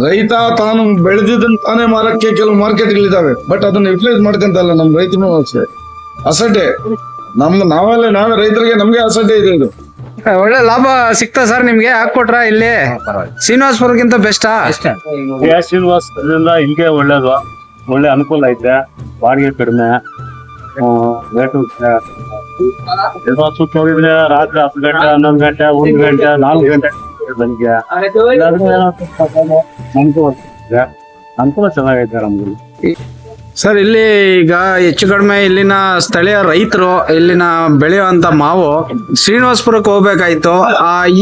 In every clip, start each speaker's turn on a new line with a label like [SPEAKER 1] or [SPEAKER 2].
[SPEAKER 1] ರೈತ ತಾನು ಬೆಳೆದಿದ್ದನ್ನು ತಾನೇ ಮಾರಕ್ಕೆ ಕೆಲವು ಮಾರ್ಕೆಟ್ಗಳಿದಾವೆ, ಬಟ್ ಅದನ್ನ ಯುಟಿಲೈಸ್ ಮಾಡ್ಕೊಂತಲ್ಲ ನಮ್ ರೈತನು ಅಷ್ಟೇ. ಅಸಡ್ಡೆ ನಾವೇ ರೈತರಿಗೆ ನಮ್ಗೆ ಅಸಡ್ಡೆ ಇದೆ. ಇದು
[SPEAKER 2] ಒಳ್ಳೆ ಲಾಭ ಸಿಗ್ತಾ ಸರ್ ನಿಮ್ಗೆ ಹಾಕೊಟ್ರ ಇಲ್ಲಿ ಶ್ರೀನಿವಾಸಪುರಕ್ಕಿಂತ ಬೆಸ್ಟಾ?
[SPEAKER 3] ಶ್ರೀನಿವಾಸದಿಂದ ಹಿಂಗೆ ಒಳ್ಳೇದು, ಒಳ್ಳೆ ಅನುಕೂಲ ಐತೆ, ಬಾಡಿಗೆ ಕಡಿಮೆ, ರೇಟು ನೋಡಿದ್ರೆ ರಾತ್ರಿ 10 ಗಂಟೆ 11 ಗಂಟೆ 1 ಗಂಟೆ 4 ಗಂಟೆ ಬೆಳಿಗ್ಗೆ ಅನುಕೂಲ ಚೆನ್ನಾಗೈತೆ ನಮ್ಗೆ.
[SPEAKER 2] ಸರ್ ಇಲ್ಲಿ ಈಗ ಹೆಚ್ಚು ಕಡಿಮೆ ಇಲ್ಲಿನ ಸ್ಥಳೀಯ ರೈತರು ಇಲ್ಲಿನ ಬೆಳೆಯುವಂತ ಮಾವು ಶ್ರೀನಿವಾಸಪುರಕ್ಕೆ ಹೋಗ್ಬೇಕಾಯ್ತು.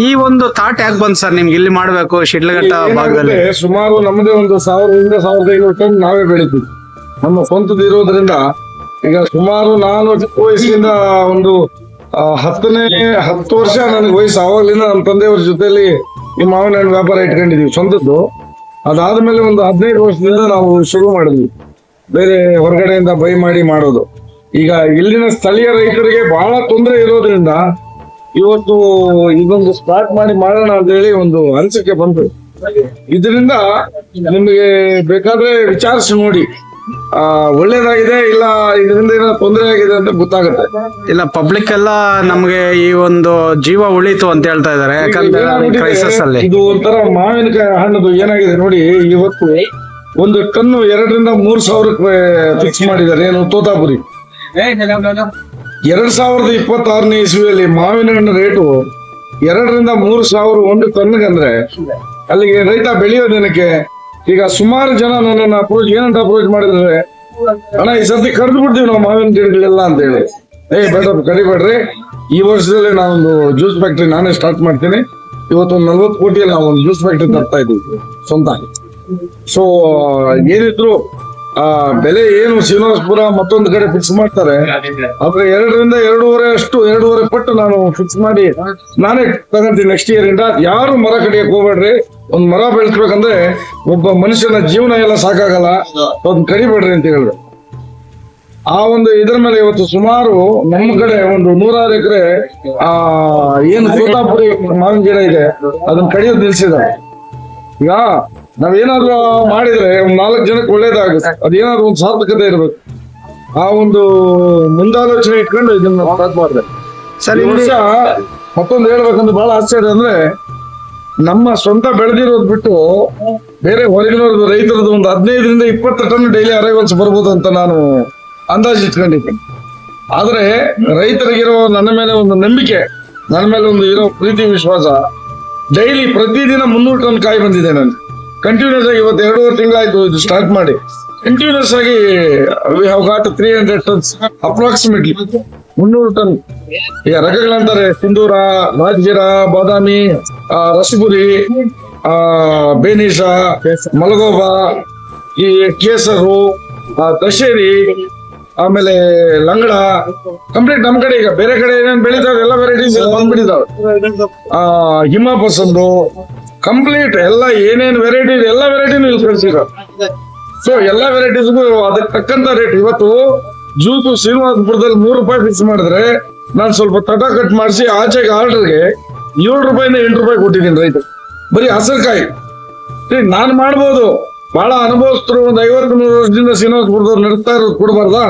[SPEAKER 2] ಈ ಒಂದು ಥಾಟ್ ಯಾಕೆ ಬಂತು ಸರ್ ನಿಮ್ಗೆ ಇಲ್ಲಿ ಮಾಡ್ಬೇಕು ಶಿಡ್ಲಘಟ್ಟ ಭಾಗದಲ್ಲಿ?
[SPEAKER 1] ಸುಮಾರು ನಮ್ಮದೇ ಒಂದು 1000ರಿಂದ 1500 ಟನ್ ನಾವೇ ಬೆಳಿತೀವಿ ನಮ್ಮ ಸ್ವಂತದ ಇರೋದ್ರಿಂದ. ಈಗ ಸುಮಾರು ನಾನು ಚಿಕ್ಕ ವಯಸ್ಸಿನಿಂದ ಒಂದು 10 ವರ್ಷ ನನಗೆ ವಯಸ್ಸು. ಆವಾಗಲಿಂದ ನಮ್ಮ ತಂದೆಯವ್ರ ಜೊತೆಲಿ ಈ ಮಾವಿನ ಹಣ್ಣು ವ್ಯಾಪಾರ ಇಟ್ಕೊಂಡಿದೀವಿ ಸ್ವಂತದ್ದು. ಅದಾದ್ಮೇಲೆ ಒಂದು 15 ವರ್ಷದಿಂದ ನಾವು ಶುರು ಮಾಡಿದ್ವಿ ಬೇರೆ ಹೊರಗಡೆಯಿಂದ ಬೈ ಮಾಡಿ ಮಾಡೋದು. ಈಗ ಇಲ್ಲಿನ ಸ್ಥಳೀಯ ರೈತರಿಗೆ ಬಹಳ ತೊಂದರೆ ಇರೋದ್ರಿಂದ ಇವತ್ತು ಇದೊಂದು ಸ್ಟಾರ್ಟ್ ಮಾಡಿ ಮಾಡೋಣ ಅಂತ ಹೇಳಿ ಒಂದು ಅನಿಸಿಕೆ ಬಂತು. ಇದರಿಂದ ನಿಮಗೆ ಬೇಕಾದ್ರೆ ವಿಚಾರಿಸಿ ನೋಡಿ, ಒಳ್ಳೇದಾಗಿದೆ ಇಲ್ಲ ಇದರಿಂದ ಏನೋ ತೊಂದರೆ ಆಗಿದೆ ಅಂತ ಗೊತ್ತಾಗುತ್ತೆ.
[SPEAKER 2] ಇಲ್ಲ ಪಬ್ಲಿಕ್ ಎಲ್ಲ ನಮ್ಗೆ ಈ ಒಂದು ಜೀವ ಉಳಿತು ಅಂತ ಹೇಳ್ತಾ ಇದಾರೆ. ಯಾಕಂದ್ರೆ ಕ್ರೈಸಿಸ್ ಅಲ್ಲಿ
[SPEAKER 1] ಇದು ಒಂಥರ ಮಾವಿನಕಾಯಿ ಹಣ್ಣದು ಏನಾಗಿದೆ ನೋಡಿ, ಇವತ್ತು ಒಂದು ಟನ್ 2ರಿಂದ 3 ಸಾವಿರಕ್ಕೆ ಫಿಕ್ಸ್ ಮಾಡಿದ್ದಾರೆ. ಏನು ತೋತಾಪುರಿ 2026ನೇ ಇಸ್ವಿಯಲ್ಲಿ ಮಾವಿನ ಹಣ್ಣು ರೇಟು 2ರಿಂದ 3 ಸಾವಿರ ಒಂದು ಟನ್ಗೆ. ಅಂದ್ರೆ ಅಲ್ಲಿಗೆ ರೈತ ಬೆಳೆಯೋದೇನಕ್ಕೆ? ಈಗ ಸುಮಾರು ಜನ ನನ್ನನ್ನು ಅಪ್ರೋಚ್ ಮಾಡಿದ್ರೆ, ಅಣ್ಣ ಈ ಸರ್ತಿ ಕರೆದು ಬಿಡ್ತೀವಿ ನಾವು ಮಾವಿನ ಗಿಡಗಳೆಲ್ಲ ಅಂತ ಹೇಳಿ. ಬೇಡ ಕಡಿಬೇಡ್ರಿ, ಈ ವರ್ಷದಲ್ಲಿ ನಾವೊಂದು ಜ್ಯೂಸ್ ಫ್ಯಾಕ್ಟ್ರಿ ನಾನೇ ಸ್ಟಾರ್ಟ್ ಮಾಡ್ತೀನಿ. ಇವತ್ತೊಂದು 40 ಕೋಟಿಯಲ್ಲಿ ನಾವು ಒಂದು ಜ್ಯೂಸ್ ಫ್ಯಾಕ್ಟ್ರಿ ತರ್ತಾ ಇದ್ದೀವಿ ಸ್ವಂತ. ಸೊ ಏನಿದ್ರು ಬೆಲೆ ಏನು ಶ್ರೀನಿವಾಸಪುರ ಮತ್ತೊಂದು ಕಡೆ ಫಿಕ್ಸ್ ಮಾಡ್ತಾರೆ, ಆದ್ರೆ 2ರಿಂದ 2.5 ಪಟ್ಟು ನಾನು ಫಿಕ್ಸ್ ಮಾಡಿ ನಾನೇ ತಗೊಂತೀನಿ ನೆಕ್ಸ್ಟ್ ಇಯರ್ ಇಂದ. ಯಾರು ಮರ ಕಡಿಯಕ್ಕೆ ಹೋಗ್ಬೇಡ್ರಿ. ಒಂದ್ ಮರ ಬೆಳೆಸ್ಬೇಕಂದ್ರೆ ಒಬ್ಬ ಮನುಷ್ಯನ ಜೀವನ ಎಲ್ಲ ಸಾಕಾಗಲ್ಲ, ಅದನ್ನ ಕಡಿಬೇಡ್ರಿ ಅಂತ ಹೇಳಿದ್ರು. ಆ ಒಂದು ಇದ್ರ ಮೇಲೆ ಇವತ್ತು ಸುಮಾರು ನಮ್ಮ ಕಡೆ ಒಂದು 106 ಎಕರೆ ಏನು ತೋತಾಪುರಿ ಮಾವಿನ ಗಿಡ ಇದೆ ಅದನ್ನ ಕಡಿಯೋದು ನಿಲ್ಸಿದ್ದಾರೆ. ಈಗ ನಾವೇನಾದ್ರು ಮಾಡಿದ್ರೆ ಒಂದ್ 4 ಜನಕ್ಕೆ ಒಳ್ಳೇದಾಗುತ್ತೆ. ಅದೇನಾದ್ರು ಒಂದು ಸಾರ್ಥಕತೆ ಇರ್ಬೇಕು. ಆ ಒಂದು ಮುಂದಾಲೋಚನೆ ಇಟ್ಕೊಂಡು ಇದನ್ನ ಸ್ಟಾರ್ಟ್ ಮಾಡಿದೆ ಸರ್. ಈ ವರ್ಷ ಮತ್ತೊಂದು ಹೇಳ್ಬೇಕಂದ್ರೆ ಬಹಳ ಆಶ್ಚರ್ಯ ಅಂದ್ರೆ, ನಮ್ಮ ಸ್ವಂತ ಬೆಳೆದಿರೋದು ಬಿಟ್ಟು ಬೇರೆ ಹೊರಗಿನವ್ರದ್ದು ರೈತರದ್ದು ಒಂದು 15ರಿಂದ 20 ಟನ್ ಡೈಲಿ ಅರೈವಲ್ಸ್ ಬರ್ಬೋದು ಅಂತ ನಾನು ಅಂದಾಜು ಇಟ್ಕೊಂಡಿದ್ದೀನಿ. ಆದ್ರೆ ರೈತರಿಗಿರೋ ನನ್ನ ಮೇಲೆ ಒಂದು ನಂಬಿಕೆ, ನನ್ನ ಮೇಲೆ ಒಂದು ಇರೋ ಪ್ರೀತಿ ವಿಶ್ವಾಸ, ಡೈಲಿ ಪ್ರತಿದಿನ 300 ಟನ್ ಕಾಯಿ ಬಂದಿದೆ ನಾನು ಕಂಟಿನ್ಯೂಸ್ ಆಗಿ. ಇವತ್ತು 2.5 ತಿಂಗಳಾಯ್ತು ಇದು ಸ್ಟಾರ್ಟ್ ಮಾಡಿ. ಕಂಟಿನ್ಯೂಸ್ ಆಗಿ we have got 300 tons approximately 300 ton. ಈಗ ರಕಗಳಂತಾರೆ ಸಿಂಧೂರ, ರಾಜಗಿರ, ಬಾದಾಮಿ, ರಸಗುರಿ, ಬೇನಿಷ, ಮಲಗೋಬ, ಈ ಕೇಸರು, ದಶೇರಿ, ಆಮೇಲೆ ಲಂಗಡ, ಕಂಪ್ಲೀಟ್ ನಮ್ ಕಡೆ. ಈಗ ಬೇರೆ ಕಡೆ ಏನೇನು ಬೆಳೀತಾವೆ ಎಲ್ಲ ವೆರೈಟೀಸ್ ಬಂದ್ಬಿಟ್ಟಿದಾವೆ. ಹಿಮ ಪಸಂದು ಕಂಪ್ಲೀಟ್ ಎಲ್ಲ ಏನೇನು ವೆರೈಟಿ ಇದೆ ಎಲ್ಲ ವೆರೈಟಿನೂ ಇಲ್ಲಿ ಕಳಿಸಿರೋ. ಸೊ ಎಲ್ಲ ವೆರೈಟೀಸ್ಗೂ ಅದಕ್ಕೆ ತಕ್ಕಂತ ರೇಟ್. ಇವತ್ತು ಜ್ಯೂಸು ಶ್ರೀನಿವಾಸಪುರದಲ್ಲಿ 3 ರೂಪಾಯಿ ಫಿಕ್ಸ್ ಮಾಡಿದ್ರೆ ನಾನು ಸ್ವಲ್ಪ ತಟ ಕಟ್ ಮಾಡಿಸಿ ಆಚೆಗೆ ಆರ್ಡರ್ಗೆ 7 ರೂಪಾಯಿಂದ 8 ರೂಪಾಯಿ ಕೊಟ್ಟಿದ್ದೀನಿ ರೈತ. ಬರೀ ಹಸರುಕಾಯಿ ನಾನು ಮಾಡ್ಬೋದು. ಬಹಳ ಅನುಭವಸ್ಥರು ಒಂದು 50-100 ವರ್ಷದಿಂದ ಶ್ರೀನಿವಾಸಪುರದವ್ರು ನಡೆಸ್ತಾ ಇರೋದು ಕೊಡ್ಬಾರ್ದಾ?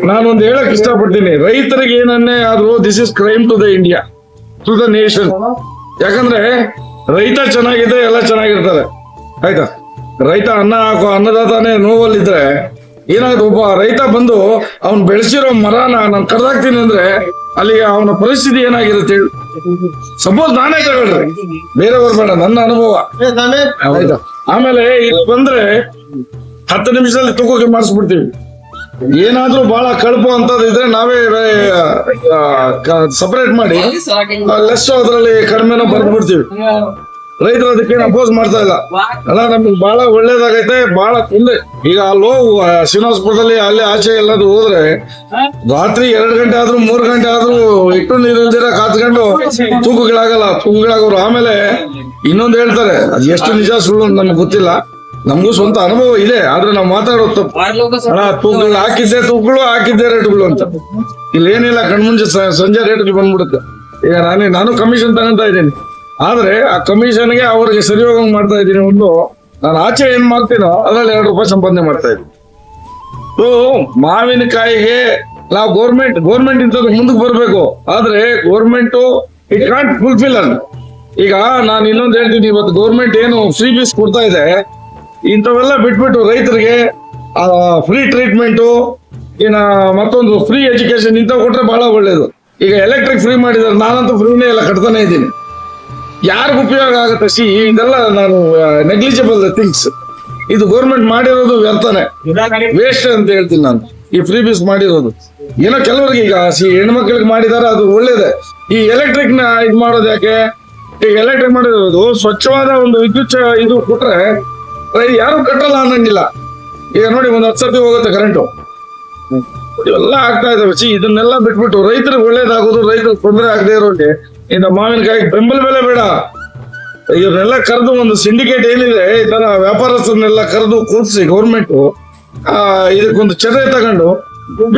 [SPEAKER 1] ನಾನೊಂದು ಹೇಳಕ್ ಇಷ್ಟಪಡ್ತೀನಿ, ರೈತರಿಗೆ ಏನನ್ನೇ ಆದ್ರೂ this is crime to the India, to the nation. ಯಾಕಂದ್ರೆ ರೈತ ಚೆನ್ನಾಗಿದ್ರೆ ಎಲ್ಲ ಚೆನ್ನಾಗಿರ್ತಾರೆ. ಆಯ್ತಾ? ರೈತ ಅನ್ನದಾತಾನೆ ನೋವಲ್ಲಿದ್ರೆ ಏನಾಗುತ್ತೆ? ಒಬ್ಬ ರೈತ ಬಂದು ಅವ್ನು ಬೆಳೆಸಿರೋ ಮರನ ನಾನು ಕಡ್ದಾಕ್ತೀನಿ ಅಂದ್ರೆ ಅಲ್ಲಿ ಅವನ ಪರಿಸ್ಥಿತಿ ಏನಾಗಿರುತ್ತೆ ಹೇಳಿ. ಸಪೋಸ್ ನಾನೇ ತಗೊಳ್ರಿ, ಬೇರೆಯವ್ರು ಬೇಡ, ನನ್ನ ಅನುಭವ. ಆಯ್ತಾ? ಆಮೇಲೆ ಇಲ್ಲಿ ಬಂದ್ರೆ 10 ನಿಮಿಷದಲ್ಲಿ ತೂಕಕ್ಕೆ ಮಾಡಿಸ್ಬಿಡ್ತೀವಿ. ಏನಾದ್ರೂ ಬಹಳ ಕಳಪು ಅಂತದಿದ್ರೆ ನಾವೇ ಸಪರೇಟ್ ಮಾಡಿ ಲೆಸ್ ಅದರಲ್ಲಿ ಕಡಿಮೆನೋ ಬರ್ದ್ಬಿಡ್ತೀವಿ. ರೈತರು ಅದಕ್ಕೇನು ಅಪೋಸ್ ಮಾಡ್ತಾ ಇಲ್ಲ. ಅಲ್ಲ, ನಮ್ಗೆ ಬಹಳ ಒಳ್ಳೇದಾಗೈತೆ, ಬಹಳ ತೊಂದ್ರೆ. ಈಗ ಅಲ್ಲೋ ಶ್ರೀನಿವಾಸಪುರದಲ್ಲಿ ಅಲ್ಲಿ ಆಚೆ ಎಲ್ಲಾದ್ರೂ ಹೋದ್ರೆ ರಾತ್ರಿ 2 ಗಂಟೆ ಆದ್ರೂ 3 ಗಂಟೆ ಆದ್ರೂ ಇಟ್ಟು ನೀರಿಲ್ದಿರ ಕಾತ್ಕೊಂಡು ತೂಕಗಳಾಗಲ್ಲ, ತೂಕಗಳಾಗೋರು. ಆಮೇಲೆ ಇನ್ನೊಂದು ಹೇಳ್ತಾರೆ, ಅದು ಎಷ್ಟು ನಿಜ ಸುಳ್ಳು ನಮ್ಗೆ ಗೊತ್ತಿಲ್ಲ. ನಮಗೂ ಸ್ವಂತ ಅನುಭವ ಇದೆ, ಆದ್ರೆ ನಾವು ಮಾತಾಡೋದು ತಪ್ಪು. ಅಣ್ಣ ತೂಕಗಳು ಹಾಕಿದ್ದೆ ರೇಟ್ಗಳು ಅಂತ. ಇಲ್ಲಿ ಏನಿಲ್ಲ, ಕಣ್ಮುಂಚೆ ಸಂಜೆ ರೇಟ್ಗೆ ಬಂದ್ಬಿಡುತ್ತೆ. ಈಗ ನಾನು ಕಮಿಷನ್ ತಗೊಂತ ಇದ್ದೀನಿ, ಆದ್ರೆ ಆ ಕಮಿಷನ್ಗೆ ಅವ್ರಿಗೆ ಸರಿ ಹೋಗಂಗ್ ಮಾಡ್ತಾ ಇದ್ದೀನಿ. ಒಂದು ನಾನು ಆಚೆ ಏನ್ ಮಾಡ್ತೀನೋ ಅದ್ರಲ್ಲಿ 2 ರೂಪಾಯಿ ಸಂಪಾದನೆ ಮಾಡ್ತಾ ಇದ್ದೀನಿ. ಮಾವಿನಕಾಯಿಗೆ ನಾವು ಗೌರ್ಮೆಂಟ್ ಇಂಥದ್ದು ಮುಂದಕ್ಕೆ ಬರ್ಬೇಕು, ಆದ್ರೆ ಗೌರ್ಮೆಂಟ್ ಇಟ್ ಕಾಂಟ್ ಫುಲ್ಫಿಲ್ ಅನ್. ಈಗ ನಾನು ಇನ್ನೊಂದು ಹೇಳ್ತೀನಿ, ಇವತ್ತು ಗೌರ್ಮೆಂಟ್ ಏನು ಫ್ರೀ ಬೀಸ್ ಕೊಡ್ತಾ ಇದೆ, ಇಂಥವೆಲ್ಲ ಬಿಟ್ಬಿಟ್ಟು ರೈತರಿಗೆ ಫ್ರೀ ಟ್ರೀಟ್ಮೆಂಟು, ಇನ್ನ ಮತ್ತೊಂದು ಫ್ರೀ ಎಜುಕೇಶನ್ ಇಂಥವು ಕೊಟ್ರೆ ಬಹಳ ಒಳ್ಳೇದು. ಈಗ ಎಲೆಕ್ಟ್ರಿಕ್ ಫ್ರೀ ಮಾಡಿದ್ದಾರೆ, ನಾನಂತೂ ಫ್ರೀನೇ ಎಲ್ಲ ಕಟ್ತಾನೆ ಇದ್ದೀನಿ. ಯಾರಿಗೂ ಉಪಯೋಗ ಆಗುತ್ತೆ? ಇದೆಲ್ಲ ನಾನು ನೆಗ್ಲಿಜಿಬಲ್ ಥಿಂಗ್ಸ್. ಇದು ಗೌರ್ಮೆಂಟ್ ಮಾಡಿರೋದು ವ್ಯರ್ಥನೆ, ವೇಸ್ಟ್ ಅಂತ ಹೇಳ್ತೀನಿ ನಾನು. ಈ ಫ್ರೀ ಬೀಸ್ ಮಾಡಿರೋದು ಏನೋ ಕೆಲವರಿಗೆ, ಈಗ ಹೆಣ್ಮಕ್ಳಿಗೆ ಮಾಡಿದಾರೆ, ಅದು ಒಳ್ಳೇದೇ. ಈ ಎಲೆಕ್ಟ್ರಿಕ್ ನ ಇದು ಮಾಡೋದು ಯಾಕೆ? ಈಗ ಎಲೆಕ್ಟ್ರಿಕ್ ಮಾಡಿರೋದು ಸ್ವಚ್ಛವಾದ ಒಂದು ವಿದ್ಯುತ್ ಇದು ಕೊಟ್ರೆ ಯಾರು ಕಟ್ಟಲ್ಲ ಅನ್ನಂಗಿಲ್ಲ. ಈಗ ನೋಡಿ, 10 ಸರ್ತಿ ಹೋಗುತ್ತೆ ಕರೆಂಟು, ಇವೆಲ್ಲ ಆಗ್ತಾ ಇದಾವೆ. ಇದನ್ನೆಲ್ಲ ಬಿಟ್ಬಿಟ್ಟು ರೈತರಿಗೆ ಒಳ್ಳೇದಾಗೋದು, ರೈತರಿಗೆ ತೊಂದರೆ ಆಗದೆ ಇರೋರಿಗೆ ಇಂಥ ಮಾವಿನಕಾಯಿ ಬೆಂಬಲ ಬೆಲೆ ಬೇಡ. ಇವ್ರನ್ನೆಲ್ಲ ಕರೆದು ಒಂದು ಸಿಂಡಿಕೇಟ್ ಏನಿದೆ, ಈ ತರ ವ್ಯಾಪಾರಸ್ಥರನ್ನೆಲ್ಲ ಕರೆದು ಕೂರಿಸಿ ಗೌರ್ಮೆಂಟ್ ಇದಕ್ಕೊಂದು ಚರ್ಯೆ ತಗೊಂಡು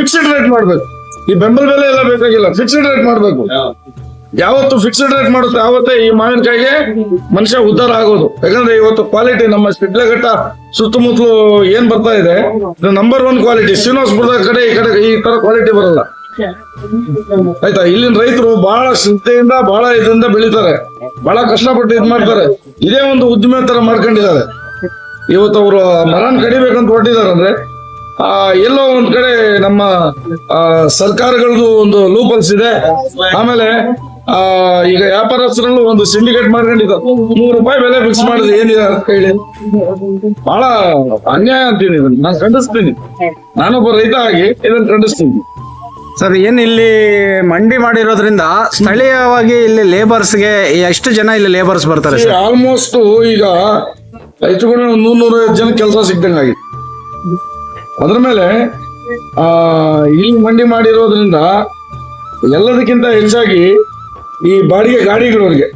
[SPEAKER 1] ಫಿಕ್ಸ್ಡ್ ರೇಟ್ ಮಾಡ್ಬೇಕು. ಈ ಬೆಂಬಲ ಬೆಲೆ ಎಲ್ಲ ಬೇಕಾಗಿಲ್ಲ, ಫಿಕ್ಸ್ಡ್ ರೇಟ್ ಮಾಡ್ಬೇಕು. ಯಾವತ್ತು ಫಿಕ್ಸ್ಡ್ ರೇಟ್ ಮಾಡುತ್ತೆ ಆವತ್ತೇ ಈ ಮಾವಿನಕಾಯಿಗೆ ಮನುಷ್ಯ ಉದ್ಧಾರ ಆಗೋದು. ಯಾಕಂದ್ರೆ ಇವತ್ತು ಕ್ವಾಲಿಟಿ ನಮ್ಮ ಶಿಡ್ಲಘಟ್ಟ ಸುತ್ತಮುತ್ತಲು ಏನ್ ಬರ್ತಾ ಇದೆ, ನಂಬರ್ 1 ಕ್ವಾಲಿಟಿ. ಶ್ರೀನಿವಾಸಪುರದ ಕಡೆ ಈ ತರ ಕ್ವಾಲಿಟಿ ಬರಲ್ಲ. ಆಯ್ತಾ? ಇಲ್ಲಿನ ರೈತರು ಬಹಳ ಶ್ರದ್ಧೆಯಿಂದ ಬಹಳ ಇದರಿಂದ ಬೆಳಿತಾರೆ, ಬಹಳ ಕಷ್ಟಪಟ್ಟು ಇದ್ ಮಾಡ್ತಾರೆ. ಇದೇ ಒಂದು ಉದ್ದಿಮೆ ತರ ಮಾಡ್ಕೊಂಡಿದ್ದಾರೆ. ಇವತ್ತು ಅವರು ಮರನ್ ಕಡಿಬೇಕಂತ ಹೊರಟಿದ್ದಾರೆ ಅಂದ್ರೆ ಎಲ್ಲೋ ಒಂದ್ ಕಡೆ ನಮ್ಮ ಸರ್ಕಾರಗಳದ್ದು ಒಂದು ಲೂಪಲ್ಸ್ ಇದೆ. ಆಮೇಲೆ ಈಗ ವ್ಯಾಪಾರಸ್ಥರಲ್ಲೂ ಒಂದು ಸಿಂಡಿಕೇಟ್ ಮಾಡ್ಕೊಂಡಿದ್ದಾರೆ. 3 ರೂಪಾಯಿ ಬೆಲೆ ಫಿಕ್ಸ್ ಮಾಡಿದ್ರೆ ಏನಿದೆ ಹೇಳಿ? ಬಹಳ ಅನ್ಯಾಯ ಅಂತೀನಿ ಇದನ್ನ. ನಾನು ಖಂಡಿಸ್ತೀನಿ, ನಾನೊಬ್ಬ ರೈತ ಆಗಿ ಇದನ್ನ ಖಂಡಿಸ್ತೀನಿ.
[SPEAKER 2] ಸರ್, ಏನ್ ಇಲ್ಲಿ ಮಂಡಿ ಮಾಡಿರೋದ್ರಿಂದ ಸ್ಥಳೀಯವಾಗಿ ಇಲ್ಲಿ ಲೇಬರ್ಸ್ಗೆ ಎಷ್ಟು ಜನ ಇಲ್ಲಿ ಲೇಬರ್ಸ್ ಬರ್ತಾರೆ ಸರ್?
[SPEAKER 1] ಆಲ್ಮೋಸ್ಟ್ ಈಗ ಹೆಚ್ಚು ಕಡಿಮೆ 100-150 ಜನ ಕೆಲಸ ಸಿಗ್ದಂಗಾಗಿದೆ. ಅದ್ರ ಮೇಲೆ ಇಲ್ಲಿ ಮಂಡಿ ಮಾಡಿರೋದ್ರಿಂದ ಎಲ್ಲದಕ್ಕಿಂತ ಹೆಚ್ಚಾಗಿ ಈ ಬಾಡಿಗೆ ಗಾಡಿಗಳವ್ರಿಗೆ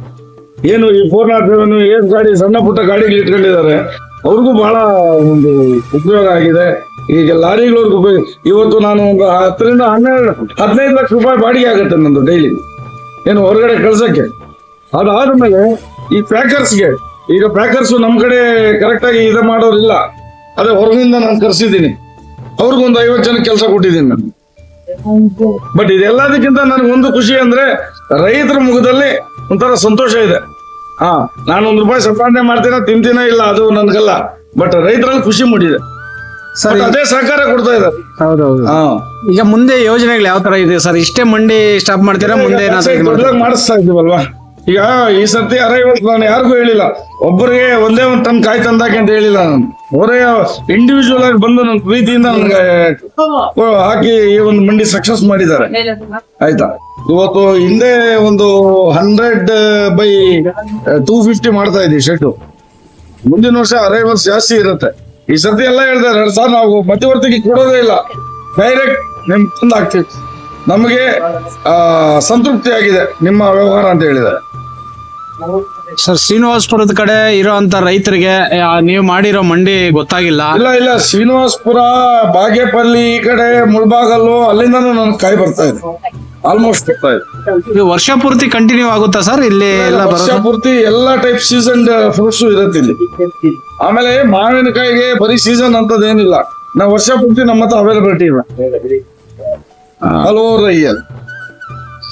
[SPEAKER 1] ಏನು ಈ 407 ಏಸ್ ಗಾಡಿ, ಸಣ್ಣ ಪುಟ್ಟ ಗಾಡಿಗಳು ಇಟ್ಕೊಂಡಿದ್ದಾರೆ, ಅವ್ರಿಗೂ ಬಹಳ ಒಂದು ಉಪಯೋಗ ಆಗಿದೆ. ಈಗ ಲಾರಿಗಳವ್ರಿಗೆ ಉಪಯೋಗ. ಇವತ್ತು ನಾನು 10-15 ಲಕ್ಷ ರೂಪಾಯಿ ಬಾಡಿಗೆ ಆಗುತ್ತೆ ನಂದು ಡೈಲಿ, ಏನು ಹೊರಗಡೆ ಕಳ್ಸಕ್ಕೆ. ಅದಾದ್ಮೇಲೆ ಈ ಪ್ಯಾಕರ್ಸ್ಗೆ, ಈಗ ಪ್ಯಾಕರ್ಸ್ ನಮ್ ಕಡೆ ಕರೆಕ್ಟ್ ಆಗಿ ಇದು ಮಾಡೋರಿಲ್ಲ, ಅದೇ ಹೊರಗಿಂದ ನಾನು ಕರ್ಸಿದ್ದೀನಿ. ಅವ್ರಿಗೊಂದು 50 ಜನ ಕೆಲಸ ಕೊಟ್ಟಿದ್ದೀನಿ ನಾನು. ಬಟ್ ಇದೆಲ್ಲದಕ್ಕಿಂತ ನನಗೊಂದು ಖುಷಿ ಅಂದ್ರೆ ರೈತರ ಮುಖದಲ್ಲಿ ಒಂಥರ ಸಂತೋಷ ಇದೆ. ನಾನು 1 ರೂಪಾಯಿ ಸಂಪಾದನೆ ಮಾಡ್ತೀನ ತಿಂತೀನ ಇಲ್ಲ, ಅದು ನನ್ಗಲ್ಲ. ಬಟ್ ರೈತರಲ್ಲಿ ಖುಷಿ ಮೂಡಿದೆ.
[SPEAKER 2] ಸರ್,
[SPEAKER 1] ಅದೇ ಸಹಕಾರ ಕೊಡ್ತಾ ಇದ್ದಾರೆ.
[SPEAKER 2] ಹೌದೌದು. ಈಗ ಮುಂದೆ ಯೋಜನೆಗಳು ಯಾವ ತರ ಇದೆ ಸರ್? ಇಷ್ಟೇ ಮಂಡಿ ಸ್ಟಾಪ್ ಮಾಡ್ತೀರಾ? ಮುಂದೆ
[SPEAKER 1] ಮಾಡಿಸ್ತಾ ಇದೀವಲ್ವಾ? ಈಗ ಈ ಸರ್ತಿ 60 ನಾನು ಯಾರಿಗೂ ಹೇಳಿಲ್ಲ, ಒಬ್ಬರಿಗೆ ಒಂದೇ 1 ಟನ್ ಕಾಯಿ ತಂದಾಕೆ ಅಂತ ಹೇಳಿಲ್ಲ ನಾನು. ಅವರೇ ಇಂಡಿವಿಜುವಲ್ ಆಗಿ ಬಂದು ನನ್ನ ಪ್ರೀತಿಯಿಂದ ನನ್ಗೆ ಹಾಕಿ ಈ ಒಂದು ಮಂಡಿ ಸಕ್ಸಸ್ ಮಾಡಿದ್ದಾರೆ. ಆಯ್ತಾ? ಇವತ್ತು ಹಿಂದೆ ಒಂದು 100/250 ಮಾಡ್ತಾ ಇದೀವಿ ಶೆಡ್. ಮುಂದಿನ ವರ್ಷ 60 ವರ್ಷ ಜಾಸ್ತಿ ಇರುತ್ತೆ. ಈ ಸರ್ತಿ ಎಲ್ಲ ಹೇಳ್ತಾರೆ, ಸರ್ ನಾವು ಮಧ್ಯವರ್ತಿಗೆ ಕೊಡೋದೇ ಇಲ್ಲ, ಡೈರೆಕ್ಟ್ ನಿಮ್ ತಂದು ಹಾಕ್ತೀವಿ, ನಮಗೆ ಸಂತೃಪ್ತಿ ಆಗಿದೆ ನಿಮ್ಮ ವ್ಯವಹಾರ ಅಂತ ಹೇಳಿದ್ದಾರೆ.
[SPEAKER 2] ಸರ್, ಶ್ರೀನಿವಾಸಪುರದ ಕಡೆ ಇರೋಂತ ರೈತರಿಗೆ ನೀವು ಮಾಡಿರೋ ಮಂಡಿ ಗೊತ್ತಾಗಿಲ್ಲ?
[SPEAKER 1] ಇಲ್ಲ, ಶ್ರೀನಿವಾಸಪುರ, ಬಾಗೇಪಲ್ಲಿ, ಈ ಕಡೆ ಮುಳ್ಬಾಗಲ್ಲು, ಅಲ್ಲಿಂದಾನು ನನ್ ಕಾಯಿ ಬರ್ತಾ ಇದೆ, ಆಲ್ಮೋಸ್ಟ್ ಬರ್ತಾ ಇದೆ.
[SPEAKER 2] ಇದು ವರ್ಷ ಪೂರ್ತಿ ಕಂಟಿನ್ಯೂ ಆಗುತ್ತಾ ಸರ್ ಇಲ್ಲಿ ಎಲ್ಲ?
[SPEAKER 1] ವರ್ಷ ಪೂರ್ತಿ ಎಲ್ಲಾ ಟೈಪ್ ಸೀಸನ್ ಫ್ರೂಟ್ಸ್ ಇರುತ್ತೆ ಇಲ್ಲಿ. ಆಮೇಲೆ ಮಾವಿನಕಾಯಿಗೆ ಬರೀ ಸೀಸನ್ ಅಂತದ್ ಏನಿಲ್ಲ, ನಾವು ವರ್ಷ ಪೂರ್ತಿ ನಮ್ಮ ಹತ್ರ ಅವೈಲಬಿಲಿಟಿ ಇದೆ all over the year.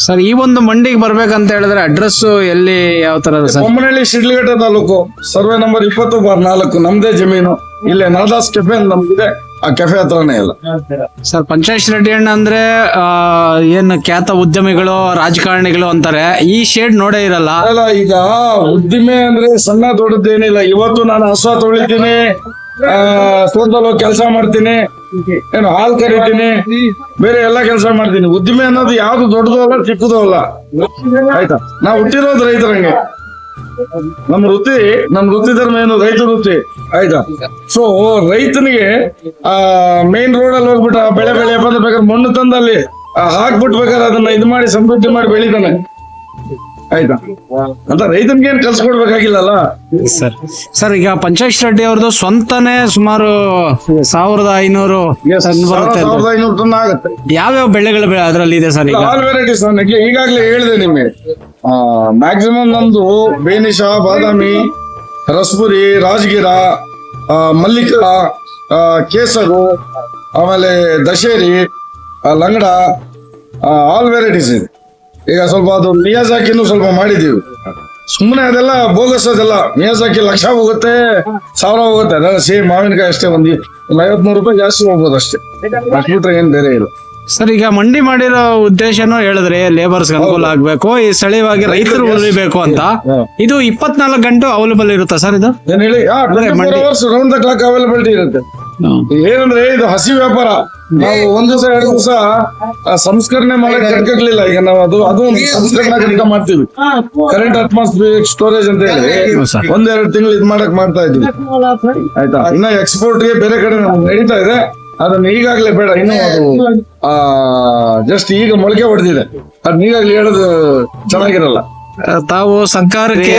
[SPEAKER 2] Sir, ಈ ಒಂದು ಮಂಡಿಗೆ ಬರ್ಬೇಕಂತ ಹೇಳಿದ್ರೆ ಅಡ್ರೆಸ್ ಎಲ್ಲಿ, ಯಾವ ತರದ ಸರ್?
[SPEAKER 1] ಬೊಮ್ಮನಹಳ್ಳಿ, ಶಿಡ್ಲಘಟ್ಟ ತಾಲೂಕು, ಸರ್ವೆ ನಂಬರ್ 20/4, ನಮ್ದೇ ಜಮೀನು. ಇಲ್ಲೇ ನಾದಾಸ್ ಕೆಫೆ ನಮ್ಗಿದೆ, ಆ ಕೆಫೆ ಹತ್ರನೇ ಇಲ್ಲ
[SPEAKER 2] ಸರ್. ಪಂಚಾಯತ್ ರೆಡ್ಡಿ ಅಣ್ಣ ಅಂದ್ರೆ ಏನ್ ಖ್ಯಾತ ಉದ್ಯಮಿಗಳು, ರಾಜಕಾರಣಿಗಳು ಅಂತಾರೆ. ಈ ಶೇಡ್ ನೋಡೇ ಇರಲ್ಲ.
[SPEAKER 1] ಅಲ್ಲ, ಈಗ ಉದ್ದಿಮೆ ಅಂದ್ರೆ ಸಣ್ಣ ದೊಡ್ಡದೇನಿಲ್ಲ. ಇವತ್ತು ನಾನು ಹಸ ತೊಳಿತೀನಿ, ತೋಟದಲ್ಲಿ ಕೆಲಸ ಮಾಡ್ತೀನಿ, ಏನು ಹಾಲ್ ಕರಿತೀನಿ, ಬೇರೆ ಎಲ್ಲಾ ಕೆಲಸ ಮಾಡ್ತೀನಿ. ಉದ್ದಿಮೆ ಅನ್ನೋದು ಯಾವ್ದು ದೊಡ್ಡದು ಅಲ್ಲ, ಚಿಕ್ಕದು ಅಲ್ಲ. ಆಯ್ತಾ? ನಾವು ಹುಟ್ಟಿರೋದು ರೈತರಂಗೆ. ನಮ್ಮ ವೃತ್ತಿ ಧರ್ಮ ಏನು? ರೈತ ವೃತ್ತಿ. ಆಯ್ತಾ? ಸೊ ರೈತನಿಗೆ ಮೇನ್ ರೋಡ್ ಅಲ್ಲಿ ಹೋಗ್ಬಿಟ್ಟು ಬೆಳೆ ಬೇಕಾದ್ರೆ ಮಣ್ಣು ತಂದಲ್ಲಿ ಹಾಕ್ಬಿಟ್ಟು ಬೇಕಾದ್ರೆ ಅದನ್ನ ಇದು ಮಾಡಿ ಸಮೃದ್ಧಿ ಮಾಡಿ ಬೆಳಿತಾನೆ. ಆಯ್ತಾ ಅಂತ ರೈತನ್ಗೆ ಏನ್ ಕಲ್ಸ್ಕೊಡ್ಬೇಕಾಗಿಲ್ಲಲ್ಲ.
[SPEAKER 2] ಸರ್ ಈಗ ಪಂಚಾಯತ್ ರೆಡ್ಡಿ ಅವ್ರದ್ದು ಸ್ವಂತನೇ ಸುಮಾರು 1500 ಟನ್ ಬರುತ್ತೆ ಅಂತ.
[SPEAKER 1] 1500 ಟನ್ ಆಗುತ್ತೆ.
[SPEAKER 2] ಯಾವ್ಯಾವ ಬೆಳೆಗಳು ಅದರಲ್ಲಿ ಇದೆ ಸರ್ ಈಗ?
[SPEAKER 1] ಆಲ್ ವೆರೈಟೀಸ್ ನನಗೆ ಈಗಾಗಲೇ ಹೇಳಿದೆ ನಿಮಗೆ. ಮ್ಯಾಕ್ಸಿಮಮ್ ನಮ್ದು ಬೇನಿಶಾ, ಬಾದಾಮಿ, ರಸ್ಪುರಿ, ರಾಜಗಿರ, ಮಲ್ಲಿಕ, ಕೇಸರು, ಆಮೇಲೆ ದಶೇರಿ, ಲಂಗಡ, ಆಲ್ ವೆರೈಟೀಸ್ ಇದೆ. ಈಗ ಸ್ವಲ್ಪ ಅದು ಮಿಯಾಜಾಕಿನೂ ಸ್ವಲ್ಪ ಮಾಡಿದೀವಿ. ಸುಮ್ಮನೆ ಅದೆಲ್ಲ ಬೋಗಸ್, ಅದೆಲ್ಲ ಮಿಯಾಜಾಕಿ ಲಕ್ಷ ಹೋಗುತ್ತೆ, 1000 ಹೋಗುತ್ತೆ. ಅದೆಲ್ಲ ಸೇಮ್ ಮಾವಿನಕಾಯಿ ಅಷ್ಟೇ, ಒಂದು 50-100 ರೂಪಾಯಿ ಜಾಸ್ತಿ ಹೋಗ್ಬೋದು ಅಷ್ಟೇ, ಅಷ್ಟ್ಬಿಟ್ರೆ ಏನ್ ಬೇರೆ ಇಲ್ಲ.
[SPEAKER 2] ಸರ್ ಈಗ ಮಂಡಿ ಮಾಡಿರೋ ಉದ್ದೇಶನೂ ಹೇಳಿದ್ರೆ ಲೇಬರ್ಸ್ ಅನುಕೂಲ ಆಗ್ಬೇಕು, ಈ ಸ್ಥಳೀಯವಾಗಿ ರೈತರು ಉಳಿಬೇಕು ಅಂತ. ಇದು 24 ಗಂಟೆ ಅವೈಲೇಬಲ್ ಇರುತ್ತಾ ಸರ್ ಇದು?
[SPEAKER 1] ಏನ್ ಹೇಳಿ, 24 hours round the clock availability ಇರುತ್ತೆ. ಏನಂದ್ರೆ ಇದು ಹಸಿ ವ್ಯಾಪಾರ. ನಾವು 1 ದಿವಸ 2 ದಿವಸ ಸಂಸ್ಕರಣೆ ಮಾಡಕ್ ಕಟ್ಕಲಿಲ್ಲ. ಈಗ ನಾವು ಅದು ಒಂದು ಸಂಸ್ಕರಣಾ ಘಟಕ ಮಾಡ್ತೀವಿ, ಕರೆಂಟ್ ಅಟ್ಮಾಸ್ಫಿಯರ್ ಸ್ಟೋರೇಜ್ ಅಂತ ಹೇಳಿ 1-2 ತಿಂಗಳು ಇದ್ ಮಾಡಕ್ ಮಾಡ್ತಾ ಇದ್ವಿ. ಆಯ್ತಾ, ಇನ್ನ ಎಕ್ಸ್ಪೋರ್ಟ್ ಗೆ ಬೇರೆ ಕಡೆ ನಮ್ಗೆ ನಡೀತಾ ಇದೆ. ಅದನ್ನ ಈಗಾಗ್ಲೇ ಬೇಡ, ಇನ್ನು ಅದು ಜಸ್ಟ್ ಈಗ ಮೊಳಕೆ ಹೊಡೆದಿದೆ. ಅದನ್ನ ಈಗಾಗ್ಲೇ ಹೇಳೋದು ಚೆನ್ನಾಗಿರಲ್ಲ.
[SPEAKER 2] ತಾವು ಸರ್ಕಾರಕ್ಕೆ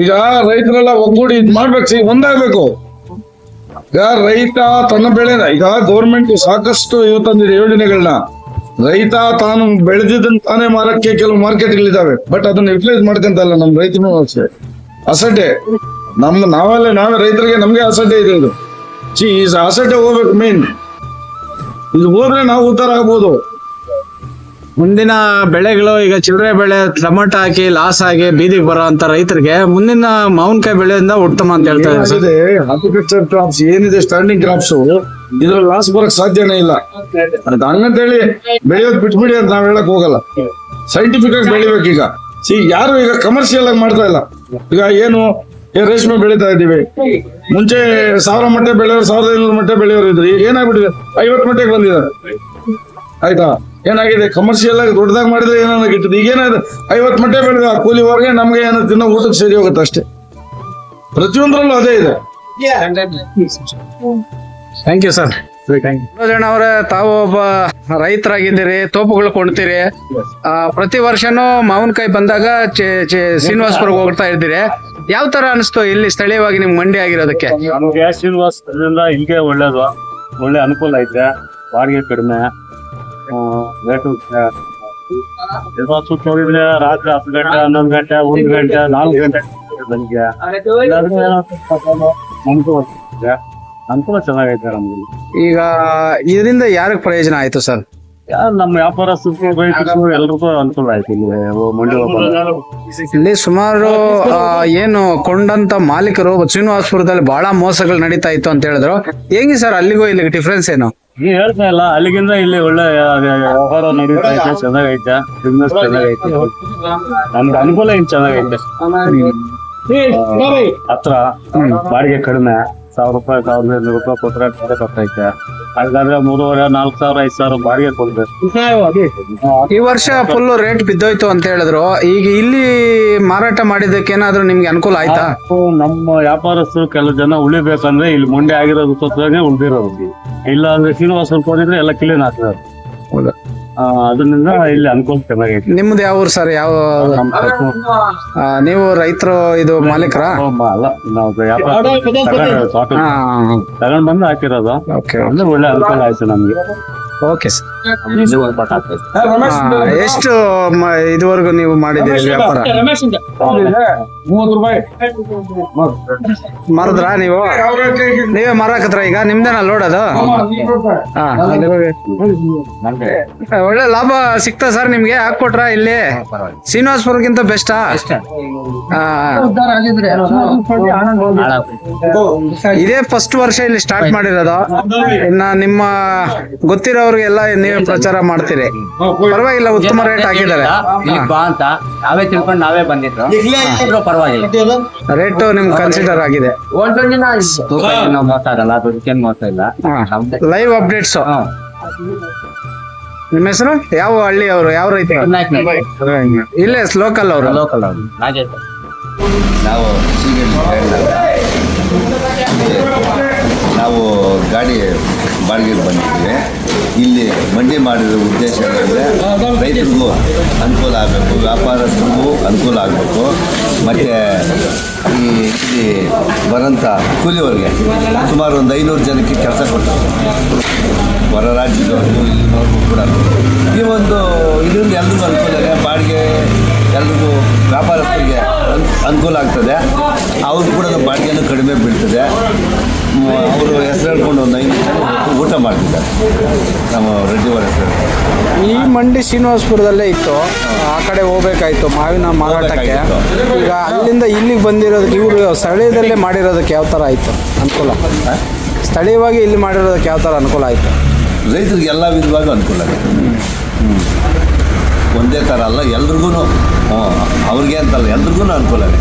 [SPEAKER 1] ಈಗ ರೈತರೆಲ್ಲ ಒಗ್ಗೂಡಿ ಇದ್ ಮಾಡ್ಬೇಕು, ಒಂದಾಗ್ಬೇಕು. ಈಗ ರೈತ ತನ್ನ ಬೆಳೆನ, ಈಗ ಗೌರ್ಮೆಂಟ್ ಸಾಕಷ್ಟು ಇವು ತಂದಿದೆ ಯೋಜನೆಗಳನ್ನ. ರೈತ ತಾನು ಬೆಳೆದಿದ್ದನ್ನು ತಾನೇ ಮಾರಕ್ಕೆ ಕೆಲವು ಮಾರ್ಕೆಟ್ಗಳಿದಾವೆ, ಬಟ್ ಅದನ್ನ ಯುಟಿಲೈಸ್ ಮಾಡ್ಕೊಂತಲ್ಲ ನಮ್ ರೈತನು ಅಷ್ಟೇ. ಅಸಡ್ಡೆ ನಾವೇ ರೈತರಿಗೆ ನಮ್ಗೆ ಅಸಡ್ಡೆ ಇದೆ. ಇದು ಅಸಡ್ಡೆ ಹೋಗ್ಬೇಕು ಮೇನ್. ಇದು ಹೋದ್ರೆ ನಾವು ಉದ್ಧಾರ ಆಗ್ಬೋದು.
[SPEAKER 2] ಮುಂದಿನ ಬೆಳೆಗಳು ಈಗ ಚಿಲ್ಲರೆ ಬೆಳೆ ಟೊಮೆಟೊ ಹಾಕಿ ಲಾಸ್ ಆಗಿ ಬೀದಿಗೆ ಬರೋ ಅಂತ ರೈತರಿಗೆ ಮುಂದಿನ ಮಾವಿನಕಾಯಿ ಬೆಳೆಯಿಂದ ಉತ್ತಮ ಅಂತ ಹೇಳ್ತಾ ಇದ್ದಾರೆ.
[SPEAKER 1] ಹಾರ್ಟಿಕಲ್ಚರ್ ಕ್ರಾಪ್ಸ್ ಏನಿದೆ, ಸ್ಟ್ಯಾಂಡಿಂಗ್ ಕ್ರಾಪ್ಸ್, ಇದ್ರಲ್ಲಿ ಲಾಸ್ ಬರಕ್ ಸಾಧ್ಯನೇ ಇಲ್ಲ. ಅದು ಹಂಗಂತೇಳಿ ಬೆಳೆಯೋದ್ ಬಿಟ್ಬಿಡಿ ಅಂತ ನಾವ್ ಹೇಳಕ್ ಹೋಗಲ್ಲ. ಸೈಂಟಿಫಿಕ್ ಆಗಿ ಬೆಳಿಬೇಕು. ಈಗ ಯಾರು ಈಗ ಕಮರ್ಷಿಯಲ್ ಆಗಿ ಮಾಡ್ತಾ ಇಲ್ಲ. ಈಗ ಏನು ರೇಷ್ಮೆ ಬೆಳೀತಾ ಇದೀವಿ, ಮುಂಚೆ 1000 ಮಟ್ಟೆ ಬೆಳೆಯೋರು, 1500 ಮಟ್ಟೆ ಬೆಳೆಯೋರು ಇದ್ರು. ಈಗ ಏನಾಗ್ಬಿಟ್ಟಿದೆ, 50 ಮಟ್ಟೆಗೆ ಬಂದಿದ್ದಾರೆ. ಆಯ್ತಾ, ಏನಾಗಿದೆ, ಕಮರ್ಷಿಯಲ್ ಆಗಿ ದೊಡ್ಡದಾಗಿ ಮಾಡಿದ್ರೆ ಏನಾಗಿರ್ತದೆ. ಈಗ ಏನಾಗಿದೆ, 50 ಮಟ್ಟೆ ಬೆಳೆದ ಕೂಲಿವರೆಗೆ ನಮ್ಗೆ ಏನೋ ತಿನ್ನೋ ಊಟಕ್ಕೆ ಸರಿ ಹೋಗುತ್ತೆ ಅಷ್ಟೇ. ಪ್ರತಿಯೊಂದರಲ್ಲೂ ಅದೇ ಇದೆ.
[SPEAKER 2] Thank you sir. ಜನ ಅವರೇ, ತಾವು ಒಬ್ಬ ರೈತರಾಗಿದ್ದೀರಿ, ತೋಪುಗಳು ಕೊಂಡ್ತೀರಿ. ಪ್ರತಿ ವರ್ಷನೂ ಮಾವಿನಕಾಯಿ ಬಂದಾಗ ಶ್ರೀನಿವಾಸಪುರಕ್ಕೆ ಹೋಗ್ತಾ ಇದ್ದೀರಿ. ಯಾವ ತರ ಅನಿಸ್ತು ಇಲ್ಲಿ ಸ್ಥಳೀಯವಾಗಿ ನಿಮ್ಗೆ ಮಂಡಿ ಆಗಿರೋದಕ್ಕೆ?
[SPEAKER 3] ನಮಗೆ ಶ್ರೀನಿವಾಸದಿಂದ ಇಲ್ಲಿಗೆ ಒಳ್ಳೆ ಅನುಕೂಲ ಐತೆ. ಬಾಡಿಗೆ ಕಡಿಮೆ, ರೇಟು ಸುತ್ತ ನೋಡಿದ್ರೆ ರಾತ್ರಿ 10 ಗಂಟೆ, 11 ಗಂಟೆ, 1 ಗಂಟೆ, 4 ಗಂಟೆ ಬೆಳಿಗ್ಗೆ ಅನುಕೂಲ ಚೆನ್ನಾಗೈತೆ ನಮ್ಗೆ.
[SPEAKER 2] ಈಗ ಇದರಿಂದ ಯಾರಿಗೆ ಪ್ರಯೋಜನ ಆಯ್ತು ಸರ್?
[SPEAKER 3] ನಮ್ಮ ವ್ಯಾಪಾರಸ್ಥರು, ರೈತರು ಎಲ್ರಿಗೂ ಅನುಕೂಲ ಆಯ್ತು. ಇಲ್ಲಿ ಮಂಡಿ
[SPEAKER 2] ಇಲ್ಲಿ ಸುಮಾರು ಏನು ಕೊಂಡಂತ ಮಾಲೀಕರು ಶ್ರೀನಿವಾಸಪುರದಲ್ಲಿ ಬಹಳ ಮೋಸಗಳು ನಡೀತಾ ಇತ್ತು ಅಂತ ಹೇಳಿದ್ರು. ಹೇಗೆ ಸರ್ ಅಲ್ಲಿಗೂ ಇಲ್ಲಿಗೆ ಡಿಫ್ರೆನ್ಸ್ ಏನು?
[SPEAKER 3] ನೀವ್ ಹೇಳ್ತಾ ಇಲ್ಲ, ಅಲ್ಲಿಗಿಂತ ಇಲ್ಲಿ ಒಳ್ಳೆ ವ್ಯವಹಾರ ನಡೀತಾ ಐತೆ, ಚೆನ್ನಾಗೈತೆ, ಬಿಸ್ನೆಸ್ ಚೆನ್ನಾಗೈತೆ, ನಮ್ಗೆ ಅನುಕೂಲ ಏನ್ ಚೆನ್ನಾಗೈತೆ. ಹತ್ರ ಬಾಡಿಗೆ ಕಡಿಮೆ, 1000 ರೂಪಾಯಿ 1500 ರೂಪಾಯಿ ಕೊಟ್ರೆ ಬರ್ತೈತೆ. ಹಾಗಾದ್ರೆ 3500, 4000, 5000 ಬಾಡಿಗೆ ಕೊಡ್ಬೇಕು.
[SPEAKER 2] ಈ ವರ್ಷ ಫುಲ್ ರೇಟ್ ಬಿದ್ದೋಯ್ತು ಅಂತ ಹೇಳಿದ್ರು. ಈಗ ಇಲ್ಲಿ ಮಾರಾಟ ಮಾಡಿದ್ದಕ್ಕೆ ಏನಾದ್ರು ನಿಮ್ಗೆ ಅನುಕೂಲ ಆಯ್ತಾ?
[SPEAKER 3] ನಮ್ಮ ವ್ಯಾಪಾರಸ್ಥರು ಕೆಲವು ಜನ ಉಳಿಬೇಕಂದ್ರೆ ಇಲ್ಲಿ ಮಂಡಿ ಆಗಿರೋದು ಸ್ವತಃ ಉಳಿದಿರೋದು. ಇಲ್ಲ ಅಂದ್ರೆ ಶ್ರೀನಿವಾಸಪುರಕ್ಕೆ ಹೋಗಿದ್ರೆ ಎಲ್ಲ ಕ್ಲೀನ್ ಆಗ್ತದೆ. ಅದರಿಂದ ಇಲ್ಲಿ ಅನುಕೂಲ ಚೆನ್ನಾಗೈತಿ.
[SPEAKER 2] ನಿಮ್ದು ಯಾವ ಊರು ಸರ್? ಯಾವ ನೀವು ರೈತರು, ಇದು ಮಾಲೀಕರ?
[SPEAKER 3] ಅಲ್ಲ, ನಾವು ತಗೊಂಡ್ ಬಂದು ಹಾಕಿರೋದು. ಅಂದ್ರೆ ಒಳ್ಳೆ ಅನುಕೂಲ ಆಯ್ತು ನಮ್ಗೆ.
[SPEAKER 2] Okay sir. ಎಷ್ಟು ಇದುವರೆಗೂ ನೀವು ಮಾಡಿದ್ದೀರಿ ವ್ಯಾಪಾರ?
[SPEAKER 1] 30 ರೂಪಾಯಿ
[SPEAKER 2] ಮಾರಿದ್ರಾ ನೀವು? ನೀವೇ ಮಾರಾಕತ್ರ ಈಗ? ನಿಮ್ದೇನ ಲೋಡ್ ಅದು? ಒಳ್ಳೆ ಲಾಭ ಸಿಗ್ತಾ ಸರ್ ನಿಮ್ಗೆ? ಹಾಕೊಟ್ರ ಇಲ್ಲಿ ಶ್ರೀನಿವಾಸಪುರಕ್ಕಿಂತ ಬೆಸ್ಟಾ? ಇದೇ ಫಸ್ಟ್ ವರ್ಷ ಇಲ್ಲಿ ಸ್ಟಾರ್ಟ್ ಮಾಡಿರೋದು. ಇನ್ನ ನಿಮ್ಮ ಗೊತ್ತಿರೋರ್ಗೆಲ್ಲ ನೀವೇ ಪ್ರಚಾರ ಮಾಡ್ತೀರಿ. ಪರವಾಗಿಲ್ಲ, ಉತ್ತಮ ರೇಟ್ ಹಾಕಿದ್ದಾರೆ.
[SPEAKER 4] ನಾವೇ ತಿಳ್ಕೊಂಡು ನಾವೇ ಬಂದಿದ್ರು, ಪರವಾಗಿಲ್ಲ.
[SPEAKER 2] ರೇಟು ನಿಮ್ಗೆ ಕನ್ಸಿಡರ್ ಆಗಿದೆ.
[SPEAKER 4] ಮೋಸ ಆಗಲ್ಲ, ಅದಕ್ಕೇನ್ ಮೋಸ ಇಲ್ಲ.
[SPEAKER 2] Live updates. ನಿಮ್ಮ ಹೆಸರು? ಯಾವ ಹಳ್ಳಿ ಅವರು? ಯಾವ ರೈತ? ಇಲ್ಲೇ ಲೋಕಲ್ ಅವರು?
[SPEAKER 4] ಲೋಕಲ್ ಅವರು.
[SPEAKER 5] ನಾವು ಗಾಡಿ ಬಾಡಿಗೆಗೆ ಬಂದಿದ್ದೀವಿ. ಇಲ್ಲಿ ಮಂಡಿ ಮಾಡಿರೋ ಉದ್ದೇಶ ಏನಂದರೆ ರೈತರಿಗೂ ಅನುಕೂಲ ಆಗಬೇಕು, ವ್ಯಾಪಾರಸ್ಥರಿಗೂ ಅನುಕೂಲ ಆಗಬೇಕು, ಮತ್ತು ಇಲ್ಲಿ ಬರೋಂಥ ಕೂಲಿಯವ್ರಿಗೆ ಸುಮಾರು ಒಂದು 500 ಜನಕ್ಕೆ ಕೆಲಸ ಕೊಡ್ತಾರೆ, ಹೊರ ರಾಜ್ಯದವ್ರಿಗೂ ಇಲ್ಲಿನವ್ರಿಗೂ ಕೂಡ. ಈ ಒಂದು ಇದರಿಂದ ಎಲ್ರಿಗೂ ಅನುಕೂಲನೇ, ಬಾಡಿಗೆ ಎಲ್ರಿಗೂ ವ್ಯಾಪಾರಸ್ಥರಿಗೆ ಅನುಕೂಲ ಆಗ್ತದೆ, ಅವ್ರು ಕೂಡ ಬಾಡಿಗೆನೂ ಕಡಿಮೆ ಬೀಳ್ತದೆ. ಅವರು ಹೆಸರು ಹೇಳ್ಕೊಂಡು ಒಂದು 5 ಜನ ಊಟ ಮಾಡ್ತಿದ್ದಾರೆ ನಮ್ಮ ರೆಡ್ಡಿಯವರ ಹೆಸರು.
[SPEAKER 2] ಈ ಮಂಡಿ ಶ್ರೀನಿವಾಸಪುರದಲ್ಲೇ ಇತ್ತು, ಆ ಕಡೆ ಹೋಗ್ಬೇಕಾಯ್ತು ಮಾವಿನ ಮಾರಾಟಕ್ಕೆ. ಈಗ ಅಲ್ಲಿಂದ ಇಲ್ಲಿಗೆ ಬಂದಿರೋದಕ್ಕೆ ಇವರು ಸ್ಥಳೀಯದಲ್ಲೇ ಮಾಡಿರೋದಕ್ಕೆ ಯಾವ ಥರ ಆಯಿತು ಅನುಕೂಲ? ಸ್ಥಳೀಯವಾಗಿ ಇಲ್ಲಿ ಮಾಡಿರೋದಕ್ಕೆ ಯಾವ ಥರ ಅನುಕೂಲ ಆಯಿತು?
[SPEAKER 5] ರೈತರಿಗೆ ಎಲ್ಲ ವಿಧವಾಗಿ ಅನುಕೂಲ ಆಗುತ್ತೆ. ಒಂದೇ ಥರ ಅಲ್ಲ, ಎಲ್ರಿಗೂ ಅವ್ರಿಗೆ ಅಂತಲ್ಲ, ಎಲ್ರಿಗೂ ಅನುಕೂಲನೇ.